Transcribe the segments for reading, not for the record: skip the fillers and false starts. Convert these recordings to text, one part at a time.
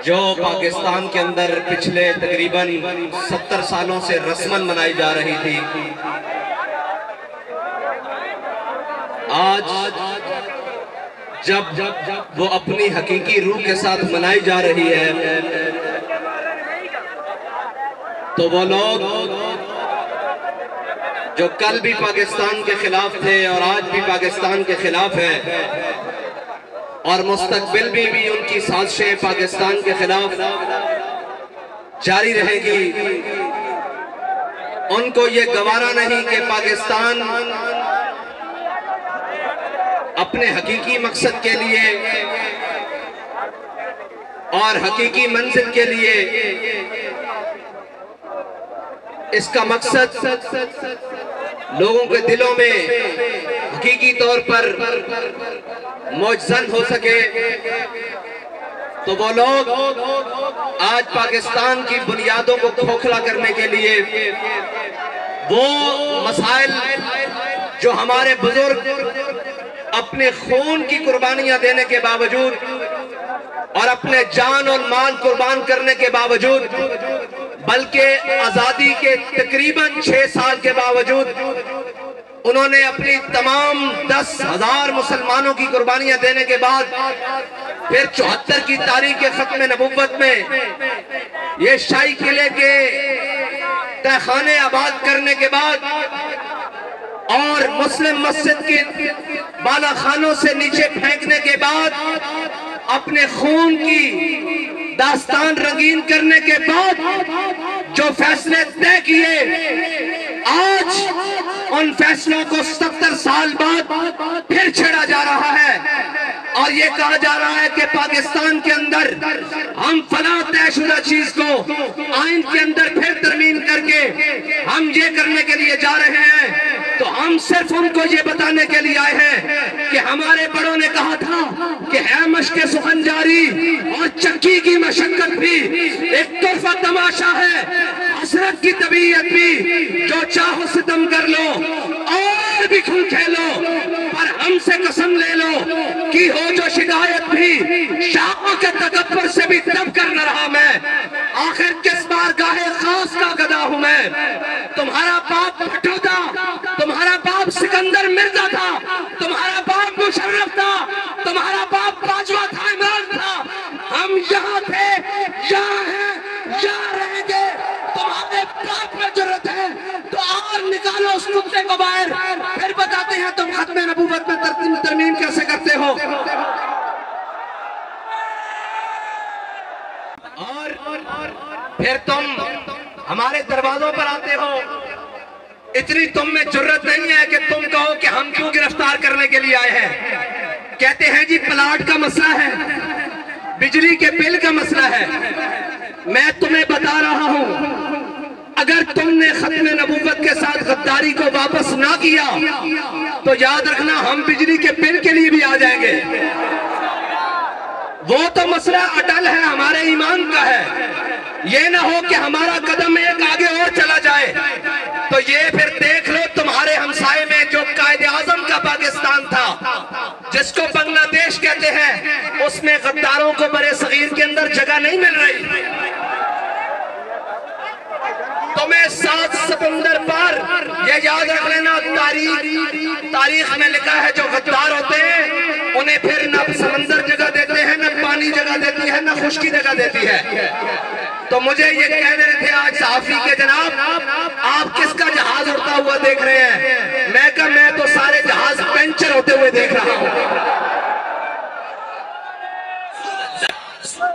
جو پاکستان کے اندر پچھلے تقریباً 70 سالوں سے رسماً منائی جا رہی تھی، آج جب وہ اپنی حقیقی روح کے ساتھ منائی جا رہی ہے تو وہ لوگ جو کل بھی پاکستان کے خلاف تھے اور آج بھی پاکستان کے خلاف ہیں اور مستقبل بھی ان کی سازشیں پاکستان کے خلاف جاری رہے گی، ان کو یہ گوارا نہیں کہ پاکستان اپنے حقیقی مقصد کے لیے اور حقیقی منزل کے لیے اس کا مقصد لوگوں کے دلوں میں حقیقی طور پر موجزن ہو سکے، تو وہ لوگ آج پاکستان کی بنیادوں کو کھوکھلا کرنے کے لیے وہ مسائل جو ہمارے بزرگ اپنے خون کی قربانیاں دینے کے باوجود اور اپنے جان اور مال قربان کرنے کے باوجود، بلکہ آزادی کے تقریباً 6 سال کے باوجود انہوں نے اپنی تمام 10,000 مسلمانوں کی قربانیاں دینے کے بعد پھر 74 کی تاریخ ختم نبوت میں یہ شاہی قلعے کے تہخانے آباد کرنے کے بعد اور مسلم مسجد کے بالا خانوں سے نیچے پھینکنے کے بعد اپنے خون کی داستان رنگین کرنے کے بعد جو فیصلے طے کیے، آج ان فیصلوں کو 70 سال بعد پھر چھیڑا جا رہا ہے اور یہ کہا جا رہا ہے کہ پاکستان کے اندر ہم فلاں طے شدہ چیز کو آئین کے اندر پھر ترمیم کر کے ہم یہ کرنے کے لیے جا رہے ہیں، تو ہم صرف ان کو یہ بتانے کے لیے آئے ہیں کہ ہمارے بڑوں نے کہا تھا کہ ہے مشق سخن جاری اور چکی کی مشقت بھی ایک طرفہ تماشا ہے، حسرت کی طبیعت بھی جو چاہو ستم کر لو اور بھی کھل کھیلو، پر ہم سے قسم لے لو کہ ہو جو شکایت بھی شاہوں کے تکبر سے بھی دب کر نہ رہا میں، آخر کس بار گاہے خاص کا گدا ہوں میں، تمہارا باپ بھٹو تھا، تمہارا باپ سکندر مرزا تھا، تمہارا باپ مشرف تھا، تمہارا باپ باجوہ تھا، عمران تھا، ہم یہاں تھے، یہاں ہیں، یہاں رہیں گے، تمہارے باپ میں جرت ہے تو اور نکالو اس کتے کو باہر، پھر بتاتے ہیں تم ختم نبوت میں ترمیم کیسے کرتے ہو، اور پھر تم ہمارے دروازوں پر آتے ہو، اتنی تم میں جرت نہیں ہے کہ تم کہو کہ ہم کیوں گرفتار کرنے کے لیے آئے ہیں، کہتے ہیں جی پلاٹ کا مسئلہ ہے، بجلی کے بل کا مسئلہ ہے، میں تمہیں بتا رہا ہوں اگر تم نے ختم نبوت کے ساتھ غداری کو واپس نہ کیا تو یاد رکھنا ہم بجلی کے بل کے لیے بھی آ جائیں گے، وہ تو مسئلہ اٹل ہے، ہمارے ایمان کا ہے، یہ نہ ہو کہ ہمارا قدم ایک آگے اور چلا جائے تو یہ پھر دیکھ لو تمہارے ہمسائے میں جو قائد اعظم کا پاکستان تھا جس کو بنگلہ دیش کہتے ہیں، اس میں غداروں کو برے صغیر کے اندر جگہ نہیں مل رہی، تمہیں 7 ستمبر پر یہ یاد رکھ لینا، تاریخ میں لکھا ہے جو غدار ہوتے ہیں انہیں پھر نہ سمندر جگہ دیتے ہیں، نہ پانی جگہ دیتی ہے، نہ خشکی جگہ دیتی ہے، تو مجھے یہ کہہ رہے تھے آج صحافی کے جناب آپ کس کا جہاز اڑتا ہوا دیکھ رہے ہیں، میں کہا میں تو سارے جہاز پنچر ہوتے ہوئے دیکھ رہا ہوں،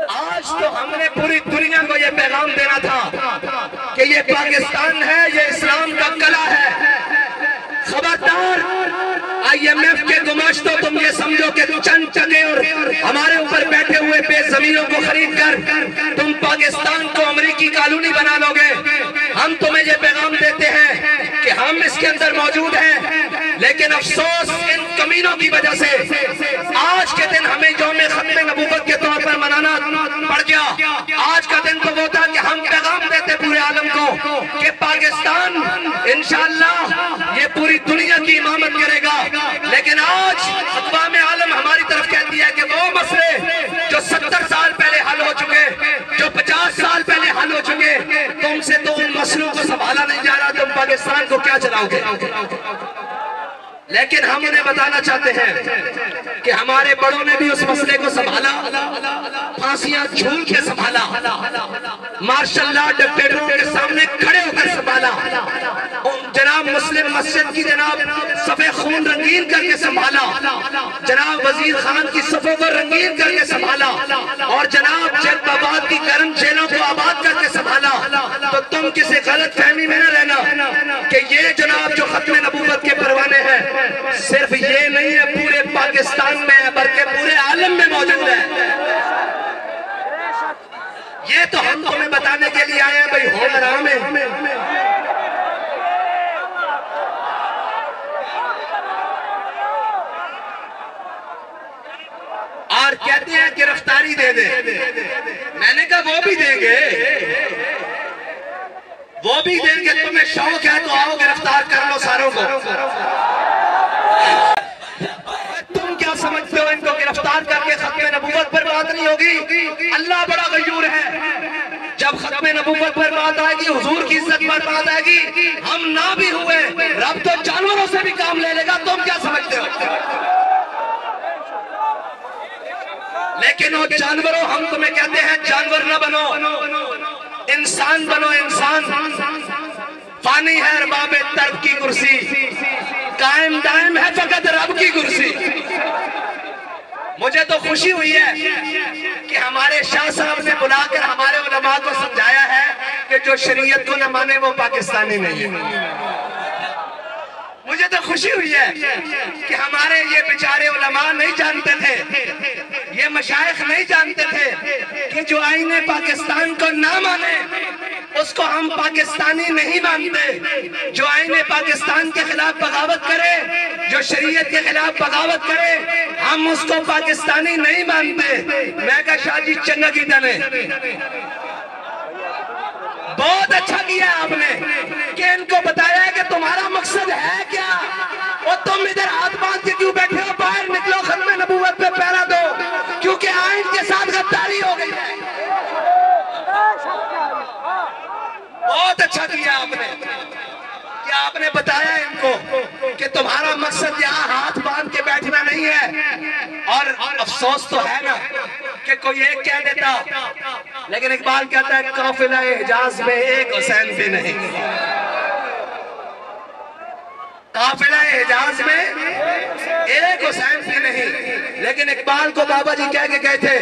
آج تو ہم نے پوری دنیا کو یہ پیغام دینا تھا کہ یہ پاکستان ہے، یہ اسلام کا قلعہ ہے، خبردار IMF کے گماشتوں تم یہ سمجھو کہ چند چکے اور ہمارے اوپر بیٹھے ہوئے بے زمینوں کو خرید کر تم پاکستان کو امریکی کالونی بنا لو گے، ہم تمہیں یہ پیغام دیتے ہیں کہ ہم اس کے اندر موجود ہیں، لیکن افسوس ان کمینوں کی وجہ سے آج کے دن ہمیں یوم ختم نبوت کے طور پر منانا پڑ گیا، آج کا دن تو وہ تھا کہ ہم پیغام دیتے پورے عالم کو کہ پاکستان انشاءاللہ یہ پوری دنیا کی امامت کرے گا، لیکن آج اقوام عالم ہماری طرف کہتی ہے کہ وہ مسئلے جو 70 سال پاکستان کو کیا چلاؤ گے؟ لیکن ہم انہیں بتانا چاہتے ہیں کہ ہمارے بڑوں نے بھی اس مسئلے کو سنبھالا، پھانسیاں جھول کے سنبھالا، مارشل لا ڈکٹیٹروں کے سامنے کھڑے ہو کر سنبھالا، جناب مسلم مسجد کی جناب صفے خون رنگین کر کے سنبھالا، جناب وزیر خان کی صفوں کو رنگین کر کے سنبھالا، اور جناب جلد آباد کی گرم جیلوں کو آباد کر کے سنبھالا۔ تو تم کسی غلط فہمی میں نہ رہنا کہ یہ جناب جو ختم نبوت کے پروانے ہیں صرف یہ نہیں ہے پورے پاکستان میں ہے بلکہ پورے عالم میں موجود ہے۔ یہ تو ہم تمہیں بتانے کے لیے آئے ہیں بھئی ہو حرام ہے۔ اور کہتے ہیں گرفتاری دے دے، میں نے کہا وہ بھی دیں گے، وہ بھی دیں گے، تمہیں شوق ہے تو آؤ گرفتار کر لو ساروں کو۔ تم کیا سمجھتے ہو ان کو گرفتار کر کے ختم نبوت پر بات نہیں ہوگی؟ اللہ بڑا غیور ہے، جب ختم نبوت پر بات آئے گی، حضور کی عزت پر بات آئے گی، ہم نہ بھی ہوئے رب تو جانوروں سے بھی کام لے لے گا۔ تم کیا سمجھتے ہو؟ لیکن وہ جانوروں، ہم تمہیں کہتے ہیں جانور نہ بنو، انسان بنو، انسان۔ فانی ہے ارباب ترک کی کرسی، قائم دائم ہے فقط رب کی کرسی۔ مجھے تو خوشی ہوئی ہے کہ ہمارے شاہ صاحب نے بلا کر ہمارے علماء کو سمجھایا ہے کہ جو شریعت کو نہ مانے وہ پاکستانی نہیں ہے۔ مجھے تو خوشی ہوئی ہے کہ ہمارے یہ بیچارے علماء نہیں جانتے تھے، یہ مشائخ نہیں جانتے تھے کہ جو آئین پاکستان کو نہ مانے اس کو ہم پاکستانی نہیں مانتے، جو آئین پاکستان کے خلاف بغاوت کرے، جو شریعت کے خلاف بغاوت کرے، ہم اس کو پاکستانی نہیں مانتے۔ میں کہا شاہ جی چنگا کی جانے، بہت اچھا کیا آپ نے کہ ان کو بتایا ہے کہ تمہارا مقصد ہے کیا، اور تم ادھر ہاتھ باندھ کے کیوں بیٹھے ہو؟ باہر نکلو، ختم نبوت پہ پہرا دو، کیونکہ آئین کے ساتھ غداری ہو گئی ہے۔ بہت اچھا کیا آپ نے کہ آپ نے بتایا ان کو کہ تمہارا مقصد یہاں ہاتھ باندھ کے بیٹھنا نہیں ہے۔ اور افسوس تو ہے نا کہ کوئی ایک کہہ دیتا، لیکن اقبال کہتا ہے قافلہ حجاز میں ایک حسین بھی نہیں، قافلہ حجاز میں ایک حسین بھی نہیں۔ لیکن اقبال کو بابا جی کہہ کے گئے تھے،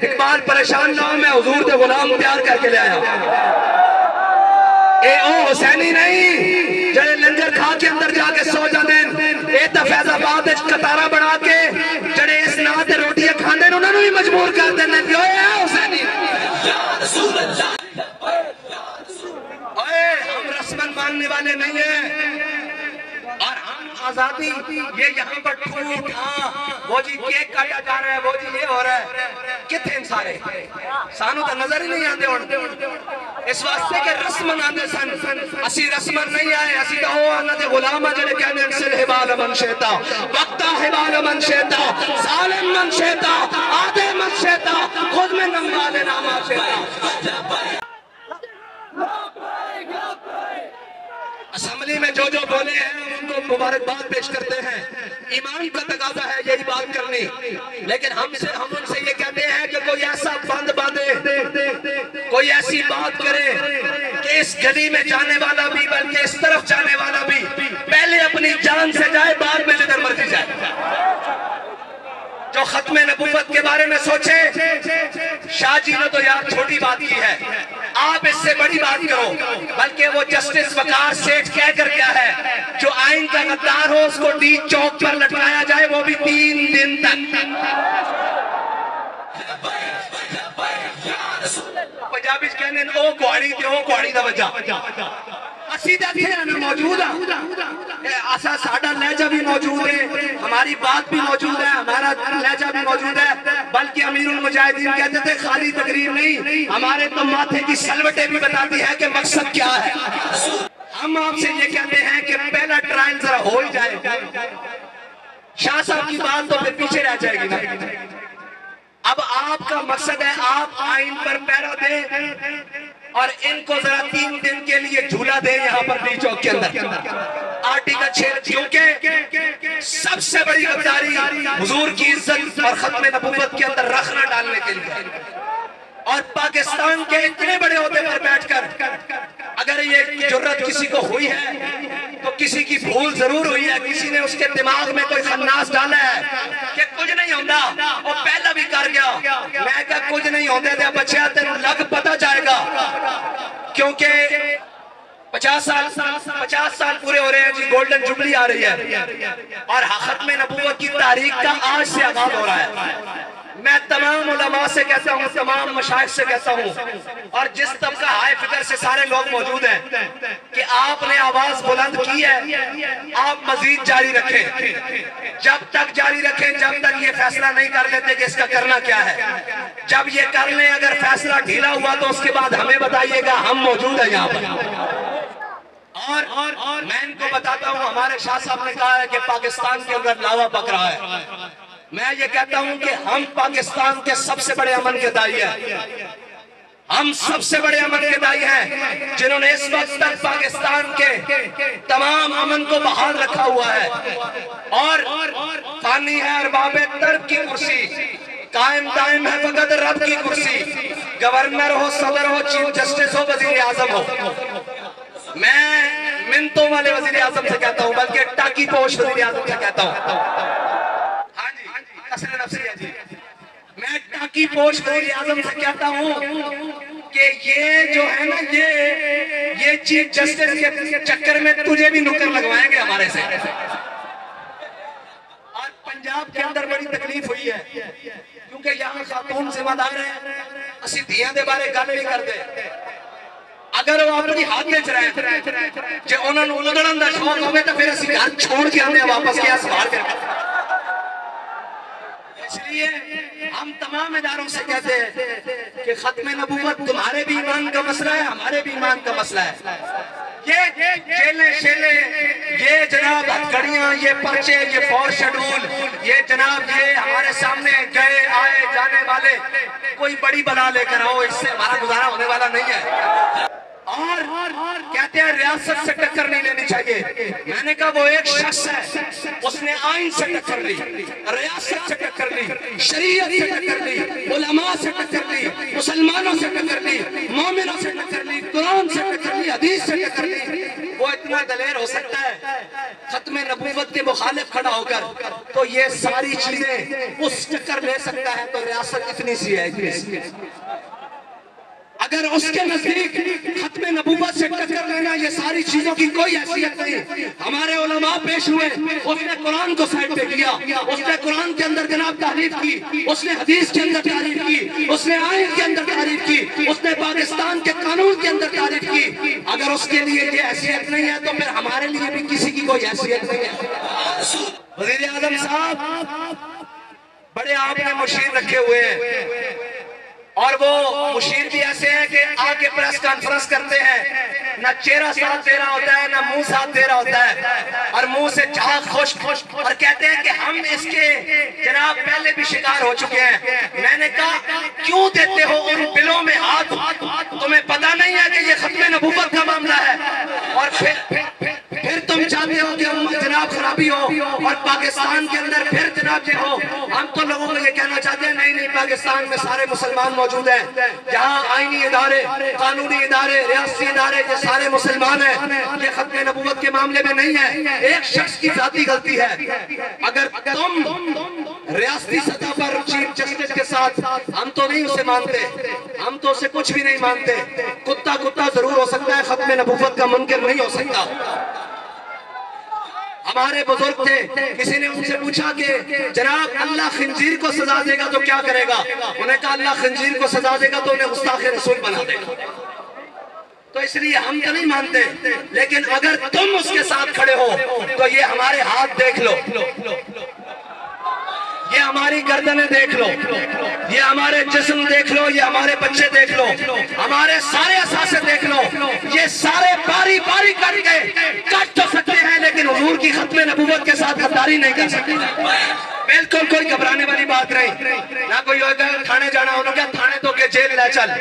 اقبال پریشان نہ ہو، میں حضور دے غلام تیار کر کے لے آیا۔ اے او حسینی نہیں جڑے لنگر کھا کے اندر جا کے سو جاندیں، اے تا فیض آباد کتارہ بنا کے جڑے اس نات روٹیاں کھاندیں انہوں نے بھی مجبور کر دینے کہ اے حسینی اے ہم رسمن ماننے والے نہیں ہیں، اور ہم آزادی یہ یہاں پر ٹھوٹ، ہاں وہ جی کیک کاٹا جا رہا ہے، وہ جی یہ ہو رہا ہے، کتنے ہیں سارے سانو تو نظر ہی نہیں آتے ہونے اس واسطے کہ رسمن آنے سن، اسی رسمن نہیں آئے، اسی تو ہو آنا دے غلامہ جنہیں کہنے انسل حبال من شیطا، وقتا حبال من شیطا، ظالم من شیطا، آدھے من شیطا، خود میں نموالے ناما شیطا۔ اسمبلی میں جو بولے ہیں ان کو مبارکباد پیش کرتے ہیں، ایمان کا تقاضا ہے یہی بات کرنی، لیکن ہم ان سے یہ کہتے ہیں کہ کوئی ایسا بند باندھے، کوئی ایسی بات کرے کہ اس گلی میں جانے والا بھی بلکہ اس طرف جانے والا بھی پہلے اپنی جان سے جائے، بعد میں جدھر مرضی جائے۔ جو ختم نبوت کے بارے میں سوچے، شاہ جی نے تو یار چھوٹی بات کی ہے، آپ اس سے بڑی بات کرو، بلکہ وہ جسٹس وقار سیٹھ کہہ کر کیا ہے، جو آئین کا غدار ہو اس کو ڈین چوک پر لٹکایا جائے، وہ بھی 3 دن تک۔ پنجابی کہنے او کوڑی تے او کوڑی دا وجہ، اسی دا تھے ہمیں موجود ہے، ایسا ساڑھا لہجہ بھی موجود ہے، ہماری بات بھی موجود ہے، ہمارا لہجہ بھی موجود ہے، بلکہ امیر المجاہدین کہتے تھے خالی تقریر نہیں، ہمارے تو ماتھے کی سلوٹیں بھی بتاتی ہے کہ مقصد کیا ہے۔ ہم آپ سے یہ کہتے ہیں کہ پہلا ٹرائل ذرا ہو ہی جائے، شاہ صاحب کی بات تو پھر پیچھے رہ جائے گی نا۔ اب آپ کا مقصد ہے آپ آئین پر پیرا دیں اور ان کو ذرا 3 دن کے لیے جھولا دیں یہاں پر ڈی چوک کے اندر آرٹیکل 6، کیونکہ سب سے بڑی غداری حضور کی عزت اور ختم نبوت کے اندر رکھنا ڈالنے کے لیے، اور پاکستان کے اتنے بڑے عہدے پر بیٹھ کر اگر یہ جرت کسی کو ہوئی ہے تو کسی کی بھول ضرور ہوئی ہے، کسی نے اس کے دماغ میں کوئی خناس ڈالا ہے کہ کچھ نہیں ہوندہ، وہ پہلا بھی کر گیا، میں کہا کچھ نہیں ہوندے دے بچے تیرے لگ پتا جائے گا، کیونکہ 50 سال پورے ہو رہے ہیں جی، گولڈن جبلی آ رہی ہے اور ختم نبوت کی تاریخ کا آج سے آغاز ہو رہا ہے۔ میں تمام علماء سے کہتا ہوں، تمام مشائخ سے کہتا ہوں، اور جس طبقہ ہائے فکر سے سارے لوگ موجود ہیں کہ آپ نے آواز بلند کی ہے، آپ مزید جاری رکھیں، جب تک جاری رکھیں جب تک یہ فیصلہ نہیں کر لیتے کہ اس کا کرنا کیا ہے۔ جب یہ کر لیں، اگر فیصلہ ڈھیلا ہوا تو اس کے بعد ہمیں بتائیے گا، ہم موجود ہیں یہاں پر۔ اور میں ان کو بتاتا ہوں، ہمارے شاہ صاحب نے کہا ہے کہ پاکستان کے اندر لاوا پک رہا ہے، میں یہ کہتا ہوں کہ ہم پاکستان کے سب سے بڑے امن کے دائی ہیں، ہم سب سے بڑے امن کے دائی ہیں جنہوں نے اس وقت تک پاکستان کے تمام امن کو بحال رکھا ہوا ہے، اور فانی ہے ارباب ترک کی کرسی، قائم دائم ہے فقط رب کی کرسی، گورنر ہو، صدر ہو، چیف جسٹس ہو، وزیر اعظم ہو۔ میں منتوں والے وزیر اعظم سے کہتا ہوں، بلکہ ٹاکی پوش وزیر اعظم سے کہتا ہوں، میں ٹاکی پوش وزیر اعظم سے کہتا ہوں کہ یہ جو ہے نا، یہ چیف جسٹس کے چکر میں تجھے بھی نکر لگوائیں گے ہمارے سے۔ اور پنجاب کے اندر بڑی تکلیف ہوئی ہے کیونکہ یہاں خاتون ذمہ دار ہیں، اسی دھیاں دے بارے گل نہیں کرتے، اگر وہ اپنی ہاتھ میں چرائیں جے انہوں نے اڑن دا شوق ہوئے تو پھر اسی گھر چھوڑ کے آنے واپس کیا سوال کر۔ اس لیے ہم تمام اداروں سے کہتے ہیں کہ ختم نبوت تمہارے بھی ایمان کا مسئلہ ہے، ہمارے بھی ایمان کا مسئلہ ہے۔ یہ جیلیں شیلیں، یہ جناب ہتھکڑیاں، یہ پرچے، یہ فور شیڈول، یہ جناب یہ ہمارے سامنے گئے آئے جانے والے کوئی بڑی بلا لے کر آؤ، اس سے ہمارا گزارا ہونے والا نہیں ہے۔ اور کہتے ہیں ریاست سے ٹکر نہیں لینی چاہیے، میں نے کہا وہ ایک شخص ہے، اس نے آئین سے ٹکر لی، ریاست سے ٹکر لی، شریعت سے ٹکر لی، علماء سے ٹکر لی، مسلمانوں سے ٹکر لی، مومنوں سے ٹکر لی، قرآن سے ٹکر لی، حدیث سے ٹکر لی۔ وہ اتنا دلیر ہو سکتا ہے ختم نبوت کے مخالف کھڑا ہو کر، تو یہ ساری چیزیں اس ٹکر لے سکتا ہے، تو ریاست اتنی سی ہے، اتنی سی۔ اگر اس کے نزدیک ختم نبوت سے ٹکر لینا یہ ساری چیزوں کی کوئی حیثیت نہیں، ہمارے علماء پیش ہوئے، اس نے قرآن کو سائڈ پہ کیا، اس نے قرآن کے اندر جناب تعریف کی، اس نے حدیث کے اندر تعریف کی، اس نے آئین کے اندر تعریف کی، اس نے پاکستان کے قانون کے اندر تعریف کی۔ اگر اس کے لیے یہ حیثیت نہیں ہے تو پھر ہمارے لیے بھی کسی کی کوئی حیثیت نہیں ہے۔ وزیر اعظم صاحب بڑے آپ نے مشیر رکھے ہوئے ہیں، اور وہ مشیر بھی ایسے ہیں کہ آگے پریس کانفرنس کرتے ہیں، نہ چہرہ ساتھ دے رہا ہوتا ہے، نہ منہ ساتھ دے رہا ہوتا ہے، اور منہ سے جھاگ خشک، اور کہتے ہیں کہ ہم اس کے جناب پہلے بھی شکار ہو چکے ہیں۔ میں نے کہا کیوں دیتے ہو ان بلوں میں ہاتھ؟ تمہیں پتہ نہیں ہے کہ یہ ختم نبوت کا معاملہ ہے، اور پھر تم چاہتے ہو کہ جناب خرابی ہو اور پاکستان کے اندر پھر جناب یہ ہو۔ ہم تو لوگوں کو یہ کہنا چاہتے ہیں نہیں، پاکستان میں سارے مسلمان موجود ہیں، جہاں آئینی ادارے، قانونی ادارے، ریاستی ادارے یہ سارے مسلمان ہیں، یہ ختم نبوت کے معاملے میں نہیں ہے، ایک شخص کی ذاتی غلطی ہے۔ اگر تم ریاستی سطح پر چیف جسٹس کے ساتھ، ہم تو نہیں اسے مانتے، ہم تو اسے کچھ بھی نہیں مانتے، کتا ضرور ہو سکتا ہے، ختم نبوت کا منکر نہیں ہو سکتا۔ ہمارے بزرگ تھے، کسی نے ان سے پوچھا کہ جناب اللہ خنزیر کو سزا دے گا تو کیا کرے گا؟ انہوں نے کہا اللہ خنزیر کو سزا دے گا تو انہیں گستاخ رسول بنا دے گا۔ تو اس لیے ہم تو نہیں مانتے، لیکن اگر تم اس کے ساتھ کھڑے ہو تو یہ ہمارے ہاتھ دیکھ لو، یہ ہماری گردنیں دیکھ لو، یہ ہمارے جسم دیکھ لو، یہ ہمارے بچے دیکھ لو، ہمارے سارے اثاثے دیکھ لو، یہ سارے باری باری کٹ گئے، کٹ تو سکتے ہیں لیکن حضور کی ختم نبوت کے ساتھ غداری نہیں کر سکتے۔ بالکل کوئی گھبرانے والی بات نہیں، نہ کوئی ہوگا تھانے جانا، انہوں نے کہا تھانے تو کے کے جیل لے چل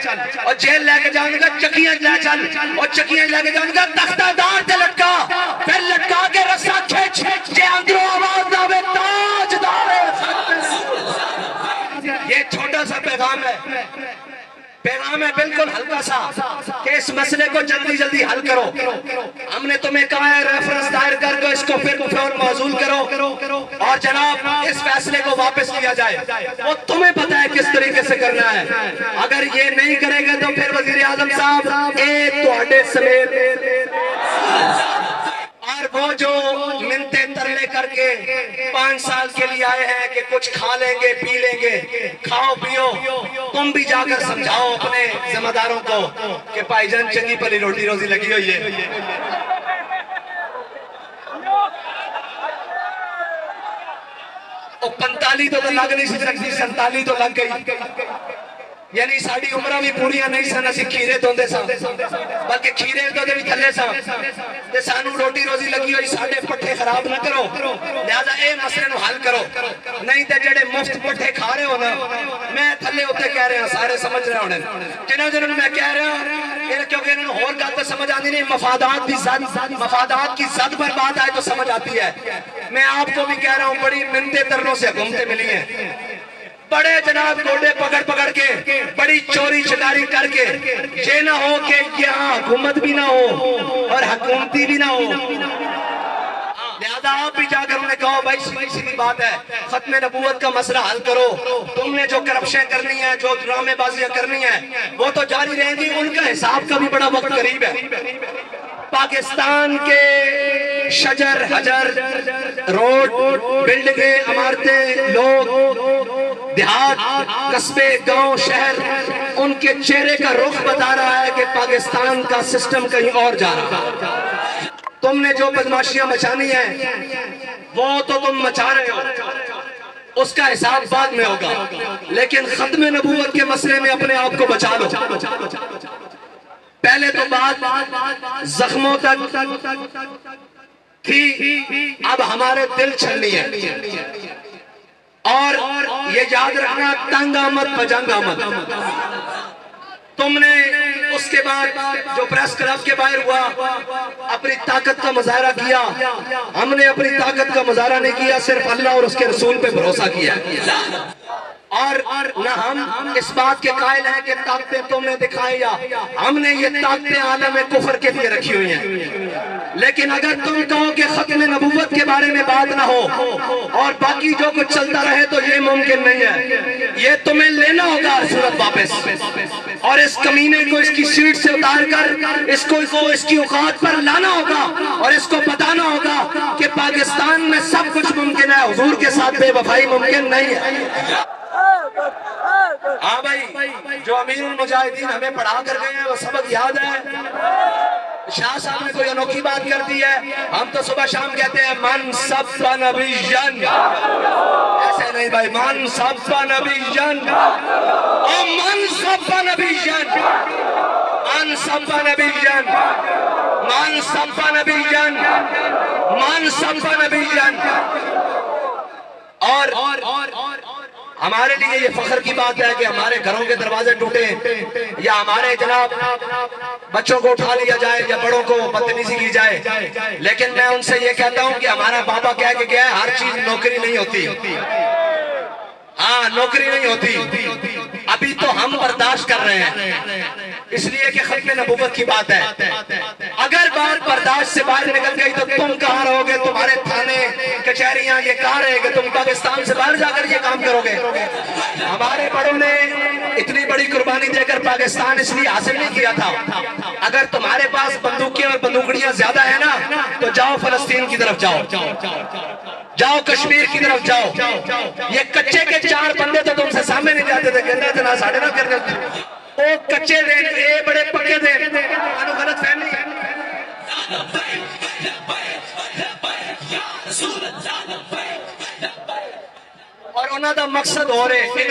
اور جیل لے کے جاؤں گا چکیاں لے چل اور چکیاں لے کے جاؤں گا تختہ دار تے لٹکا پھر لٹکا کے رسا کھچ جے اندروں آواز داوے تاج دار یہ چھوٹا سا پیغام ہے بالکل ہلکا سا کہ اس مسئلے کو جلدی جلدی حل کرو ہم نے تمہیں کہا ہے ریفرنس دائر کر کے اس کو پھر فور موصول کرو اور جناب اس فیصلے کو واپس لیا جائے وہ تمہیں پتا ہے کس طریقے سے کرنا ہے اگر یہ نہیں کرے گا تو پھر وزیر اعظم صاحب تواڈے سمیت اور وہ جو منتے ترلے کر کے 5 سال کے لیے آئے ہیں کہ کچھ کھا لیں گے پی لیں گے کھاؤ پیو تم بھی جا کر سمجھاؤ اپنے ذمہ داروں کو کہ بھائی جان چنگی پلی روٹی روزی لگی ہوئی ہے او 45 تو لگ نہیں سکتی 47 تو لگ گئی یعنی ساڑی عمرہ بھی پوریاں نہیں سن اسی کھیرے دوندے سا بلکہ کھیرے دوندے بھی تھلے سا تے سانو روٹی روزی لگی ہوئی ساڑے پٹھے خراب نہ کرو لہذا اے مسئلے نو حل کرو نہیں تے جڑے مفت پٹھے کھا رہے ہونا میں تھلے ہوتے کہہ رہے ہیں سارے سمجھ رہے ہونے جنہوں میں کہہ رہا ہوں کیونکہ انہوں نے اور گالتے سمجھ آتی نہیں مفادات کی زد پر بات آئے تو سمجھ آتی ہے میں آپ کو بھی کہہ رہا ہوں بڑی منتے ترنوں سے حکومتیں ملی ہیں بڑے جناب گوڑے پکڑ کے بڑی چوری چکاری کر کے یہ نہ ہو کہ یہاں حکومت بھی نہ ہو اور حکومتی بھی نہ ہو لہذا آپ بھی جا کر انہیں کہو بھائی سیدھی بات ہے ختم نبوت کا مسئلہ حل کرو تم نے جو کرپشن کرنی ہے جو ڈرامے بازیاں کرنی ہے وہ تو جاری رہیں گی ان کا حساب کا بھی بڑا وقت قریب ہے پاکستان کے شجر حجر روڈ بلڈنگیں عمارتیں لوگ دیہات قصبے گاؤں شہر ان کے چہرے کا رخ بتا رہا ہے کہ پاکستان کا سسٹم کہیں اور جا رہا ہے تم نے جو بدماشیاں مچانی ہیں وہ تو تم مچا رہے ہو اس کا حساب بعد میں ہوگا لیکن ختم نبوت کے مسئلے میں اپنے آپ کو بچا لو پہلے تو بات زخموں تک تھی اب ہمارے دل چھلنی ہے اور یہ یاد رکھنا تنگ آمد پجنگ آمد تم نے اس کے بعد جو پریس کلب کے باہر ہوا اپنی طاقت کا مظاہرہ کیا ہم نے اپنی طاقت کا مظاہرہ نہیں کیا صرف اللہ اور اس کے رسول پہ بھروسہ کیا اور نہ ہم اس بات کے قائل ہیں کہ طاقتیں تم نے دکھائی یا ہم نے یہ طاقتیں عالم کفر کے لیے رکھی ہوئی ہیں لیکن اگر تم کہو کہ ختم نبوت کے بارے میں بات نہ ہو اور باقی جو کچھ چلتا رہے تو یہ ممکن نہیں ہے یہ تمہیں لینا ہوگا صورت واپس اور اس کمینے کو اس کی سیٹ سے اتار کر اس کو اس کی اوقات پر لانا ہوگا اور اس کو بتانا ہوگا کہ پاکستان میں سب کچھ ممکن ہے حضور کے ساتھ بے وفائی ممکن نہیں ہے ہاں بھائی جو امیر المجاہدین ہمیں پڑھا کر گئے ہیں وہ سبق یاد ہے شاہ صاحب نے کوئی انوکھی بات کر دی ہے ہم تو صبح شام کہتے ہیں من سب نبیًا ایسے نہیں بھائی من سب نبیًا من سب نبیًا من سب نبیًا من سب نبیًا من سب نبیًا اور ہمارے لیے یہ فخر کی بات ہے کہ ہمارے گھروں کے دروازے ٹوٹے یا ہمارے جناب بچوں کو اٹھا لیا جائے یا بڑوں کو بدتمیزی کی جائے لیکن میں ان سے یہ کہتا ہوں کہ ہمارا بابا کہہ کے گیا ہے ہر چیز نوکری نہیں ہوتی ہاں نوکری نہیں ہوتی ابھی تو ہم برداشت کر رہے ہیں اس لیے کہ ختم نبوت کی بات ہے اگر بات برداشت سے باہر نکل گئی تو تم کہاں رہو گے تمہارے تھانے کچہریاں یہ کہاں رہے گے تم پاکستان سے باہر جا کر یہ کام کرو گے ہمارے بڑوں نے اتنی بڑی قربانی دے کر پاکستان اس لیے حاصل نہیں کیا تھا اگر تمہارے پاس بندوقیں اور بندوقڑیاں زیادہ ہیں نا تو جاؤ فلسطین کی طرف جاؤ کشمیر کی طرف جاؤ یہ کچے کے 4 بندے تو تم سے سامنے نہیں جاتے تھے کہنا اتنا ساڑھے نہ کرنے او کچے دے اے بڑے پکے دے انو غلط فہمی اور انہاں دا مقصد ہو رہے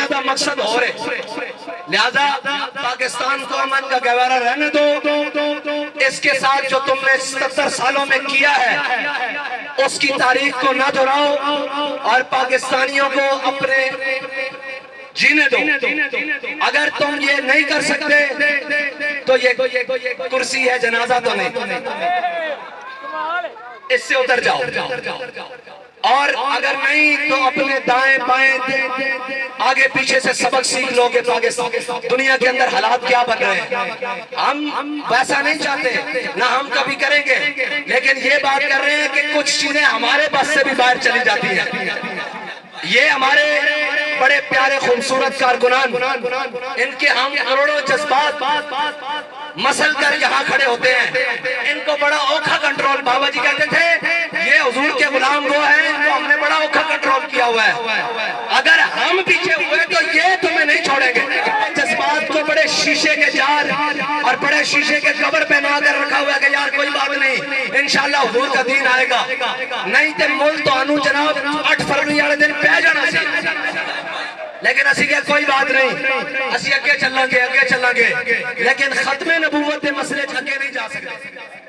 لہذا پاکستان کو امن کا گہوارہ رہنے دو اس کے ساتھ جو تم نے 70 سالوں میں کیا ہے اس کی تاریخ کو نہ دہراؤ اور پاکستانیوں کو اپنے جینے دو. اگر تم یہ نہیں کر سکتے تو یہ کرسی ہے، جنازہ تو نہیں، اس سے اتر جاؤ. اور اگر نہیں تو اپنے دائیں بائیں آگے پیچھے سے سبق سیکھ لو کہ پاکستان دنیا کے اندر حالات کیا بن رہے ہیں. ہم ویسا نہیں چاہتے، نہ ہم کبھی کریں گے، لیکن یہ بات کر رہے ہیں کہ کچھ چیزیں ہمارے بس سے بھی باہر چلی جاتی ہیں. یہ ہمارے بڑے پیارے خوبصورت کارکنان، ان کے ہم کروڑوں جذبات مسل کر یہاں کھڑے ہوتے ہیں. ان کو بڑا اوکھا کنٹرول، بابا جی کہتے تھے یہ حضور کے غلام وہ ہیں، ان کو ہم نے بڑا اوکھا کنٹرول کیا ہوا ہے. اگر ہم پیچھے ہوئے تو یہ تمہیں نہیں چھوڑیں گے. جذبات کو بڑے شیشے کے جار اور بڑے شیشے کے قبر پہ نہ کر رکھا ہوا ہے کہ یار کوئی بات نہیں، انشاءاللہ حضور کا دین آئے گا. نہیں تے مل تو آنو جناب 8 فروری والے دن پہ جانا سی، لیکن اسی کہ کوئی بات نہیں، اسی اگے چلیں گے. لیکن ختم نبوت دے مسئلے اگے نہیں جا سکتے.